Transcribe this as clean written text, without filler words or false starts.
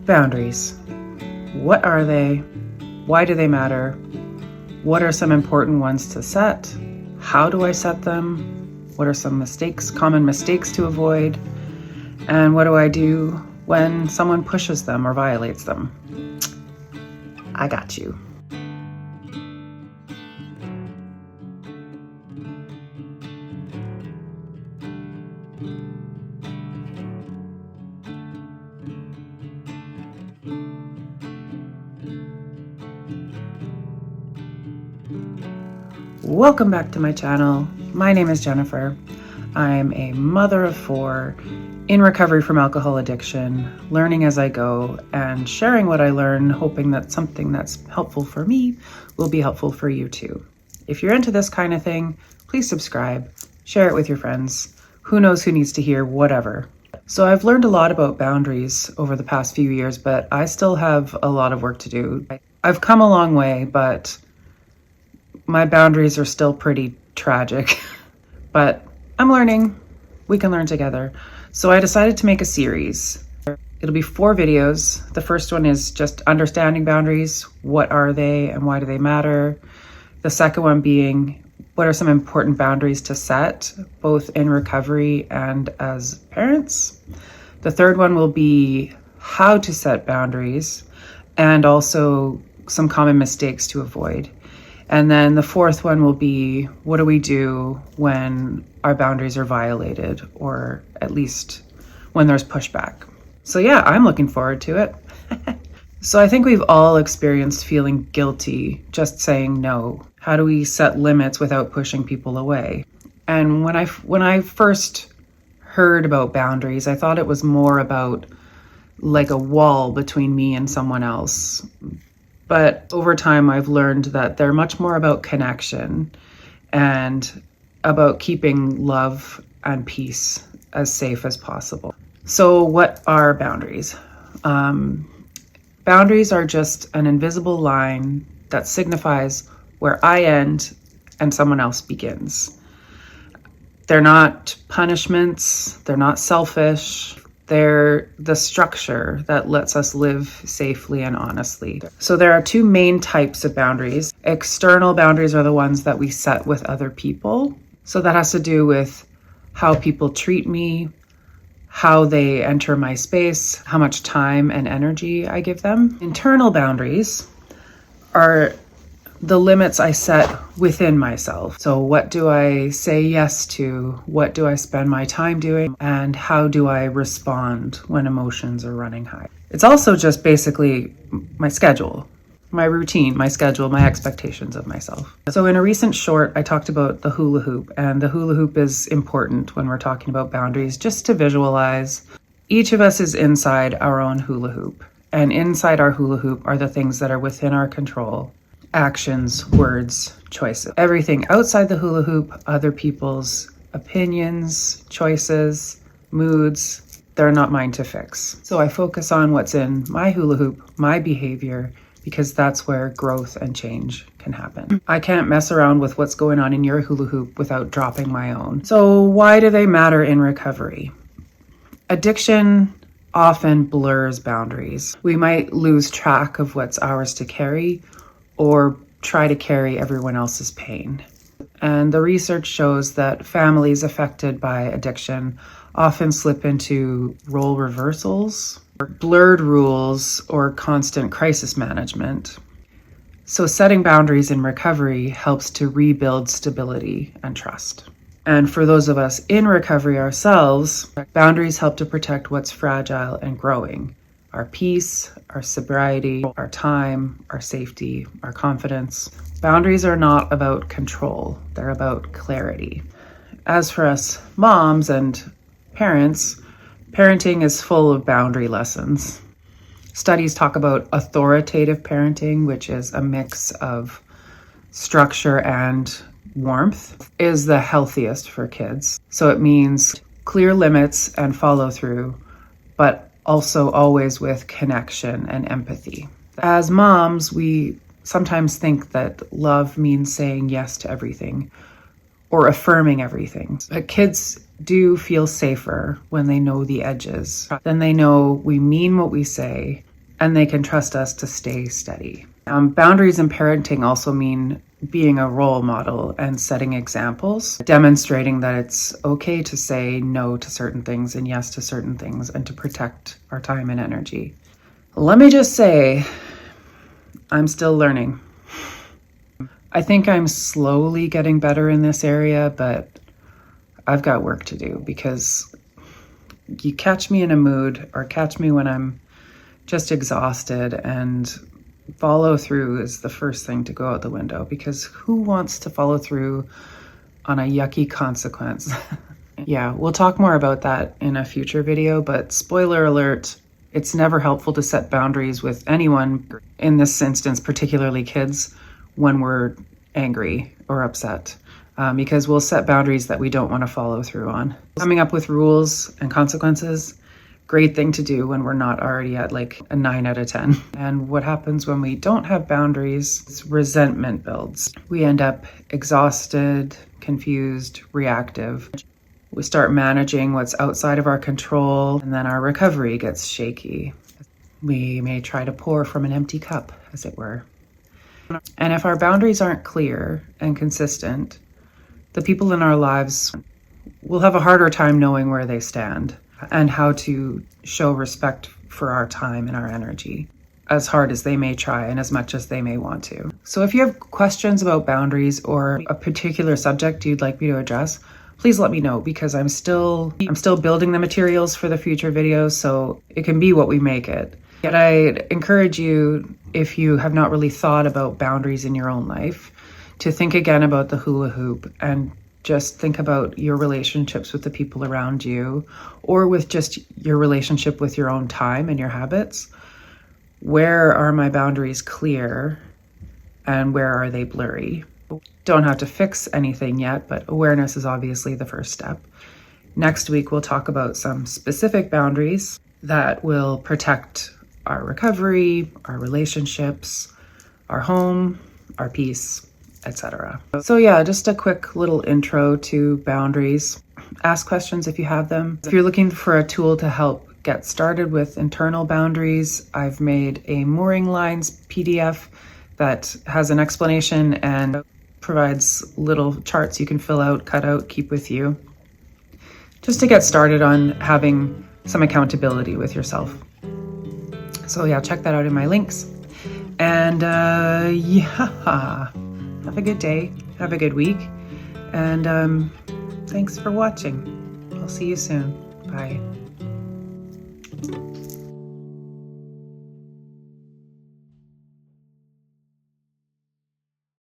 Boundaries. What are they? Why do they matter? What are some important ones to set? How do I set them? What are some common mistakes to avoid? And what do I do when someone pushes them or violates them? I got you. Welcome back to my channel. My name is Jennifer. I'm a mother of 4 in recovery from alcohol addiction, learning as I go and sharing what I learn, hoping that something that's helpful for me will be helpful for you too. If you're into this kind of thing, please subscribe, share it with your friends. Who knows who needs to hear whatever. So I've learned a lot about boundaries over the past few years, but I still have a lot of work to do. I've come a long way, but my boundaries are still pretty tragic, but I'm learning. We can learn together. So I decided to make a series. It'll be 4 videos. The first one is just understanding boundaries. What are they and why do they matter? The second one being, what are some important boundaries to set, both in recovery and as parents? The third one will be how to set boundaries and also some common mistakes to avoid. And then the fourth one will be, what do we do when our boundaries are violated, or at least when there's pushback? So yeah, I'm looking forward to it. So I think we've all experienced feeling guilty just saying no. How do we set limits without pushing people away? And when I first heard about boundaries, I thought it was more about like a wall between me and someone else. But over time, I've learned that they're much more about connection and about keeping love and peace as safe as possible. So what are boundaries? Boundaries are just an invisible line that signifies where I end and someone else begins. They're not punishments. They're not selfish. They're the structure that lets us live safely and honestly. So there are 2 main types of boundaries. External boundaries are the ones that we set with other people. So that has to do with how people treat me, how they enter my space, how much time and energy I give them. Internal boundaries are the limits I set within myself. So what do I say yes to? What do I spend my time doing? And how do I respond when emotions are running high? It's also just basically my schedule, my routine, my schedule, my expectations of myself. So in a recent short, I talked about the hula hoop, and the hula hoop is important when we're talking about boundaries, just to visualize. Each of us is inside our own hula hoop, and inside our hula hoop are the things that are within our control. Actions, words, choices. Everything outside the hula hoop, other people's opinions, choices, moods, they're not mine to fix. So I focus on what's in my hula hoop, my behavior, because that's where growth and change can happen. I can't mess around with what's going on in your hula hoop without dropping my own. So why do they matter in recovery? Addiction often blurs boundaries. We might lose track of what's ours to carry, or try to carry everyone else's pain. And the research shows that families affected by addiction often slip into role reversals, blurred rules, or constant crisis management. So setting boundaries in recovery helps to rebuild stability and trust. And for those of us in recovery ourselves, boundaries help to protect what's fragile and growing. Our peace, our sobriety, our time, our safety, our confidence. Boundaries are not about control, they're about clarity. As for us moms and parents, parenting is full of boundary lessons. Studies talk about authoritative parenting, which is a mix of structure and warmth, is the healthiest for kids. So it means clear limits and follow through, but also always with connection and empathy. As moms, we sometimes think that love means saying yes to everything or affirming everything. But kids do feel safer when they know the edges. Then they know we mean what we say and they can trust us to stay steady. Boundaries in parenting also mean being a role model and setting examples, demonstrating that it's okay to say no to certain things and yes to certain things, and to protect our time and energy. Let me just say, I'm still learning. I think I'm slowly getting better in this area, but I've got work to do, because you catch me in a mood or catch me when I'm just exhausted, and follow through is the first thing to go out the window, because who wants to follow through on a yucky consequence? Yeah, we'll talk more about that in a future video, but spoiler alert, it's never helpful to set boundaries with anyone, in this instance, particularly kids, when we're angry or upset, because we'll set boundaries that we don't want to follow through on. Coming up with rules and consequences, great thing to do when we're not already at like a 9 out of 10. And what happens when we don't have boundaries is resentment builds. We end up exhausted, confused, reactive. We start managing what's outside of our control, and then our recovery gets shaky. We may try to pour from an empty cup, as it were. And if our boundaries aren't clear and consistent, the people in our lives will have a harder time knowing where they stand and how to show respect for our time and our energy, as hard as they may try and as much as they may want to. So if you have questions about boundaries or a particular subject you'd like me to address, please let me know, because I'm still building the materials for the future videos, so it can be what we make it. Yet I encourage you, if you have not really thought about boundaries in your own life, to think again about the hula hoop, and just think about your relationships with the people around you, or with just your relationship with your own time and your habits. Where are my boundaries clear, and where are they blurry? Don't have to fix anything yet, but awareness is obviously the first step. Next week, we'll talk about some specific boundaries that will protect our recovery, our relationships, our home, our peace, etc. So yeah, just a quick little intro to boundaries. Ask questions if you have them. If you're looking for a tool to help get started with internal boundaries, I've made a mooring lines PDF that has an explanation and provides little charts you can fill out, cut out, keep with you, just to get started on having some accountability with yourself. So yeah, check that out in my links. And yeah, have a good day, have a good week, and thanks for watching. I'll see you soon. Bye.